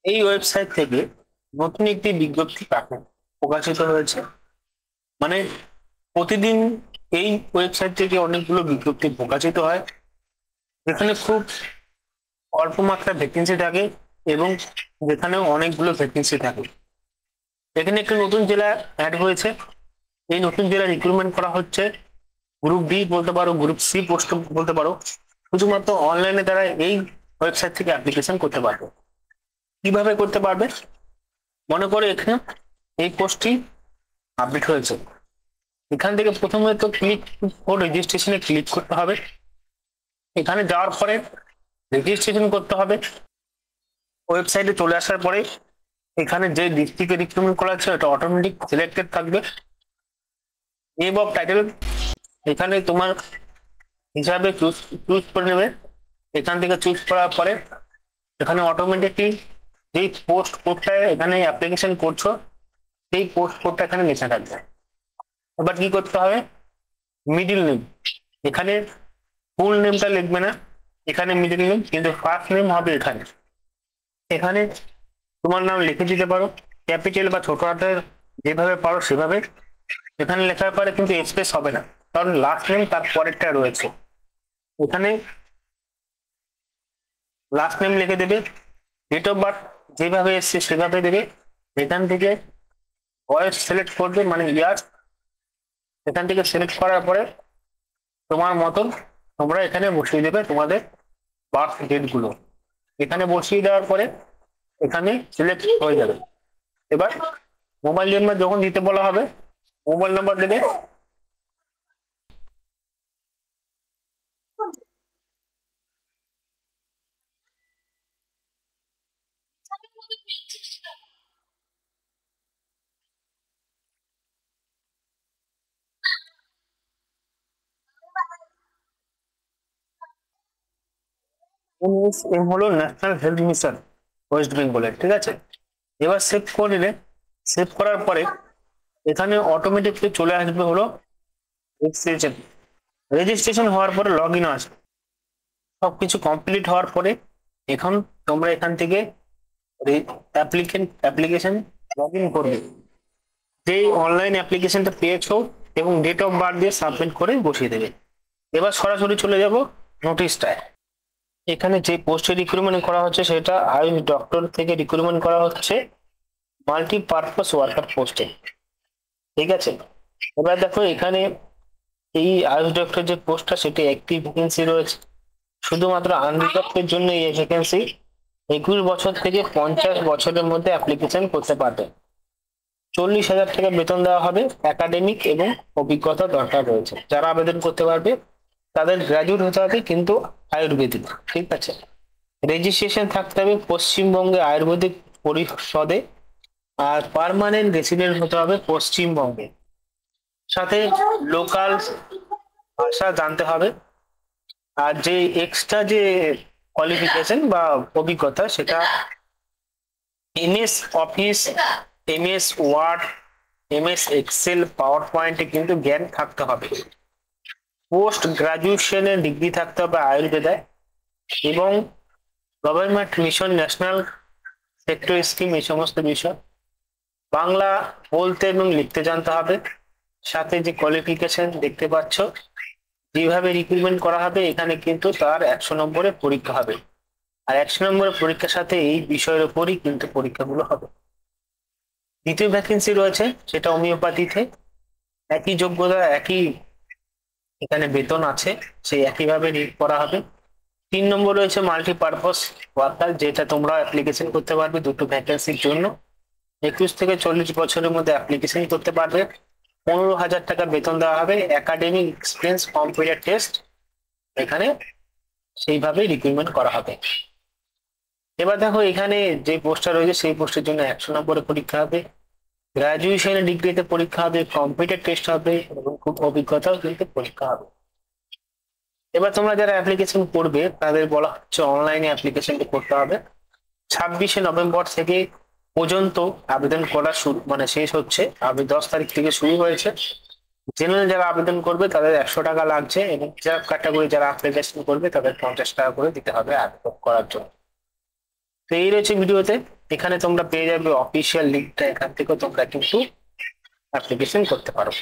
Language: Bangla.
এই ওয়েবসাইট থেকে নতুন একটি বিজ্ঞপ্তি প্রকাশিত হয়েছে। মানে প্রতিদিন এই ওয়েবসাইট থেকে অনেকগুলো বিজ্ঞপ্তি প্রকাশিত হয়, যেখানে খুব অল্প মাত্রায় ভ্যাকেন্সি থাকে এবং যেখানে অনেকগুলো ভ্যাকেন্সি থাকে। এখানে একটি নতুন জেলা অ্যাড হয়েছে। এই নতুন জেলা রিক্রুটমেন্ট করা হচ্ছে গ্রুপ বি বলতে পারো, গ্রুপ সি পোস্ট বলতে পারো। শুধুমাত্র অনলাইনে দ্বারা এই ওয়েবসাইট থেকে অ্যাপ্লিকেশন করতে পারবে। কিভাবে করতে পারবে? মনে করো এখানে এই পোস্টটি আপডেট হয়েছে, এখান থেকে প্রথমে তো ক্লিক ফর রেজিস্ট্রেশনে ক্লিক করতে হবে। এখানে যাওয়ার পরে রেজিস্ট্রেশন করতে হবে। ওয়েবসাইটে চলে আসার পরে এখানে যে ডিস্ট্রিক্টে রিক্রুটমেন্ট করা হচ্ছে এটা অটোমেটিক সিলেক্টেড থাকবে। নেম অফ টাইটেল এখানে তোমার হিসাবে চুজ করে নেবে। এখান থেকে চুজ করার পরে এখানে অটোমেটিকলি যেই পোস্ট কোডটা এখানে অ্যাপ্লিকেশন করছো সেই পোস্ট কোডটা এখানে লেখা থাকবে। এবার কি করতে হবে? মিডিল নেম, এখানে ফুল নেমটা লিখবে না, এখানে মিডিল নেম, কিন্তু ফার্স্ট নেম হবে এখানে। এখানে তোমার নাম লিখে দিতে পারো, ক্যাপিটাল বা ছোট হাতের যেভাবে পারো সেভাবে। এখানে লেখার পরে কিন্তু স্পেস হবে না, কারণ লাস্ট নেম তার পরেরটা রয়েছে। এখানে লাস্ট নেম লিখে দেবে, ডেট অফ বার্থ যেভাবে এসছে সেভাবে দেবে। এখান থেকে বয়স সিলেক্ট করবে, মানে ইয়ার। এখান থেকে সিলেক্ট করার পরে তোমার মতন তোমরা এখানে বসিয়ে দেবে তোমাদের বার্থ ডেট গুলো। এখানে বসিয়ে দেওয়ার পরে এখানে সিলেক্ট হয়ে যাবে। এবার মোবাইল নাম্বার যখন দিতে বলা হবে মোবাইল নাম্বার দেবে। এম হলো ন্যাশনাল হেলথ মিশন ওয়েস্ট বেঙ্গলের, ঠিক আছে। এবার সেভ করে নিলে, সেভ করার পরে এখানে অটোমেটিকলি চলে আসবে হলো রেজিস্ট্রেশন। রেজিস্ট্রেশন হওয়ার পরে লগ ইন আসবে। সবকিছু কমপ্লিট হওয়ার পরে এখন তোমরা এখান থেকে অ্যাপ্লিকেশন লগ ইন করবে। যেই অনলাইন অ্যাপ্লিকেশনটা পেয়েছো এবং ডেট অফ বার্থ দিয়ে সাবমিট করে বসিয়ে দেবে। এবার সরাসরি চলে যাব নোটিশটায়। এখানে যে পোস্টে রিক্রুটমেন্ট করা হচ্ছে সেটা আয়ুষ ডক্টর থেকে রিক্রুটমেন্ট করা হচ্ছে মাল্টিপারপাস ওয়ার্কার পোস্টে, ঠিক আছে। এবার দেখো এখানে এই আয়ুষ ডক্টর যে পোস্টটা সেটা একটি ভ্যাকেন্সি রয়েছে। শুধুমাত্র আনরিজার্ভের জন্য এই ভ্যাকেন্সি। 21 বছর থেকে 50 বছরের মধ্যে অ্যাপ্লিকেশন করতে পারবে। 40,000 টাকা বেতন দেওয়া হবে। একাডেমিক এবং অভিজ্ঞতা দরকার রয়েছে। যারা আবেদন করতে পারবে তাদের গ্রাজুয়েট হতে হবে, কিন্তু আয়ুর্বেদিক, ঠিক আছে। রেজিস্ট্রেশন থাকতে হবে পশ্চিমবঙ্গে আয়ুর্বেদিক পরিষদে, আর পার্মানেন্ট রেসিডেন্ট হতে হবে পশ্চিমবঙ্গে। সাথে লোকাল ভাষা জানতে হবে। আর যে এক্সট্রা যে কোয়ালিফিকেশন বা অভিজ্ঞতা সেটা MS office, MS Word, MS Excel, power পয়েন্টে কিন্তু জ্ঞান থাকতে হবে। পোস্ট গ্রাজুয়েশনের ডিগ্রি থাকতে হবে আয়ুর্বেদায়, এবং government mission, national sector scheme, এই সমস্ত বিষয়। বাংলা বলতে এবং লিখতে জানতে হবে। সাথে যে কোয়ালিফিকেশন দেখতে পাচ্ছ, যেভাবে রিক্রুটমেন্ট করা হবে এখানে কিন্তু তার 100 নম্বরের পরীক্ষা হবে। আর 100 নম্বরের পরীক্ষার সাথে এই বিষয়ের উপরই কিন্তু পরীক্ষাগুলো হবে। দ্বিতীয় ভ্যাকেন্সি রয়েছে সেটা হোমিওপ্যাথিতে। একই যোগ্যতা, একই এখানে বেতন আছে, সেই একইভাবে নিয়োগ করা হবে। 3 নম্বর রয়েছে মাল্টিপারপাস ওয়ার্কার, যেটা তোমরা অ্যাপ্লিকেশন করতে পারবে দুটো ভ্যাকেন্সির জন্য। 21 থেকে 40 বছরের মধ্যে অ্যাপ্লিকেশন করতে পারবে। 15,000 টাকা বেতন দেওয়া হবে। একাডেমিক এক্সপিরিয়েন্স, কম্পিউটার টেস্ট, এখানে সেইভাবে রিক্রুটমেন্ট করা হবে। এবার দেখো এখানে যে পোস্টটা রয়েছে সেই পোস্টের জন্য 100 নম্বরের পরীক্ষা হবে। গ্রাজুয়েশনের ডিগ্রিতে পরীক্ষা হবে, কম্পিউটার টেস্ট হবে, এবং খুব অভিজ্ঞতাও কিন্তু পরীক্ষা হবে। এবার তোমরা যারা অ্যাপ্লিকেশন করবে তাদের বলা হচ্ছে অনলাইনে অ্যাপ্লিকেশনটি করতে হবে। 26শে নভেম্বর থেকে পর্যন্ত আবেদন করা শুরু, মানে শেষ হচ্ছে। 10 তারিখ থেকে শুরু হয়েছে। জেনারেল যারা আবেদন করবে তাদের 100 টাকা লাগছে, এবং রিজার্ভ ক্যাটাগরি যারা অ্যাপ্লিকেশন করবে তাদের 50 টাকা করে দিতে হবে আবেদন করার জন্য। তো এই রয়েছে ভিডিওতে। এখানে তোমরা পেয়ে যাবে অফিসিয়াল লিঙ্কটা, এখান থেকেও তোমরা কিন্তু অ্যাপ্লিকেশন করতে পারো।